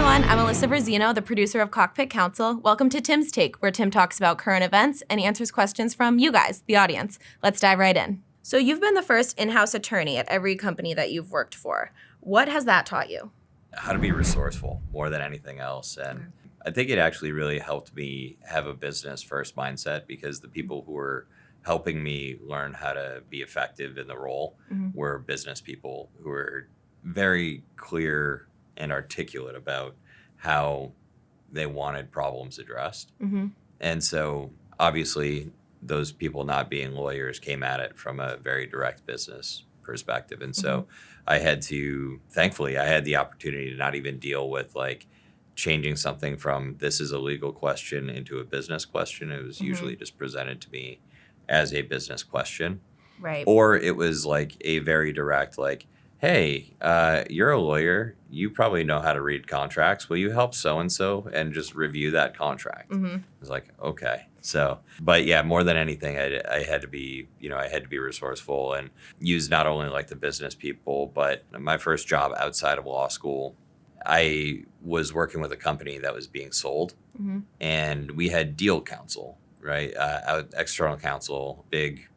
everyone. I'm Alyssa Brazino, the producer of Cockpit Counsel. Welcome to Tim's Take, where Tim talks about current events and answers questions from you guys, the audience. Let's dive right in. So you've been the first in-house attorney at every company that you've worked for. What has that taught you? How to be resourceful more than anything else. And I think it actually really helped me have a business first mindset, because the people who were helping me learn how to be effective in the role were business people who were very clear and articulate about how they wanted problems addressed. And so obviously those people, not being lawyers, came at it from a very direct business perspective. And so thankfully I had the opportunity to not even deal with like changing something from this is a legal question into a business question. It was usually just presented to me as a business question. Right. Or it was like a very direct, like, hey, you're a lawyer. You probably know how to read contracts. Will you help so-and-so and just review that contract? I was like, okay. So, but yeah, more than anything, I had to be resourceful and use not only like the business people, but my first job outside of law school, I was working with a company that was being sold, and we had deal counsel, right? External counsel, big,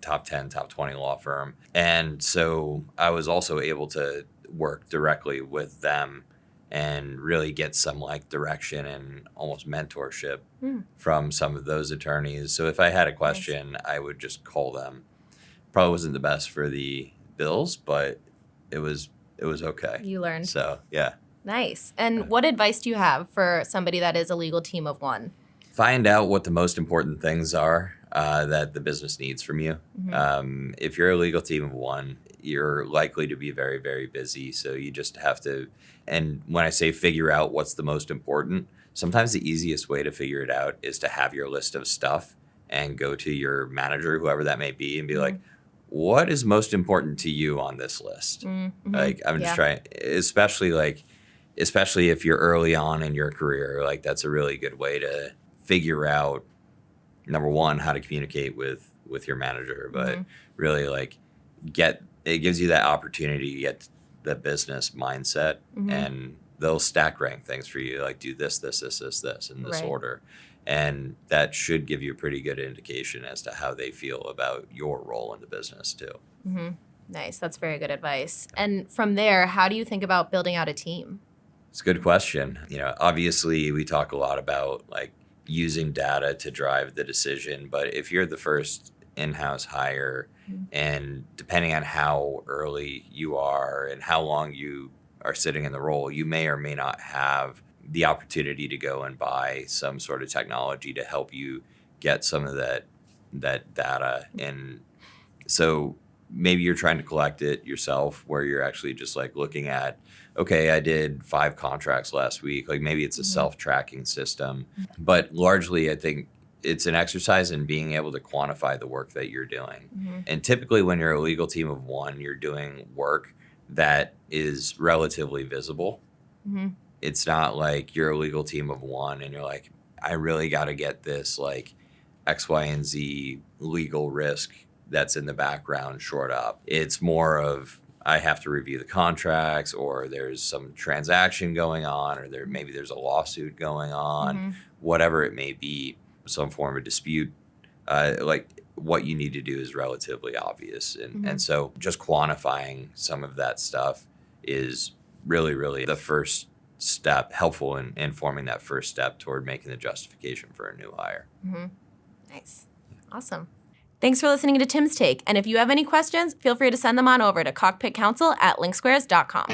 top 10, top 20 law firm. And so I was also able to work directly with them and really get some like direction and almost mentorship from some of those attorneys. So if I had a question, I would just call them. Probably wasn't the best for the bills, but it was okay. You learned. So, yeah. Nice. And what advice do you have for somebody that is a legal team of one? Find out what the most important things are that the business needs from you. If you're a legal team of one, you're likely to be very, very busy. So you just have to, and when I say figure out what's the most important, sometimes the easiest way to figure it out is to have your list of stuff and go to your manager, whoever that may be, and be like, what is most important to you on this list? Like, I'm just trying, especially if you're early on in your career, like that's a really good way to figure out, number one, how to communicate with your manager, but really like it gives you that opportunity to get the business mindset, and they'll stack rank things for you, like do this in this order. And that should give you a pretty good indication as to how they feel about your role in the business too. Nice. That's very good advice. And from there, how do you think about building out a team? It's a good question. Obviously we talk a lot about like using data to drive the decision, but if you're the first in-house hire, and depending on how early you are and how long you are sitting in the role, you may or may not have the opportunity to go and buy some sort of technology to help you get some of that data. And so maybe you're trying to collect it yourself, where you're actually just like looking at, okay, I did 5 contracts last week. Like maybe it's a self-tracking system, but largely I think it's an exercise in being able to quantify the work that you're doing. And typically when you're a legal team of one, you're doing work that is relatively visible. It's not like you're a legal team of one and you're like, I really got to get this like X, Y, and Z legal risk that's in the background shored up. It's more of, I have to review the contracts, or there's some transaction going on, or maybe there's a lawsuit going on, whatever it may be, some form of dispute. Like what you need to do is relatively obvious. And so just quantifying some of that stuff is really, really the first step, helpful in forming that first step toward making the justification for a new hire. Nice. Awesome. Thanks for listening to Tim's Take. And if you have any questions, feel free to send them on over to cockpitcounsel@linksquares.com.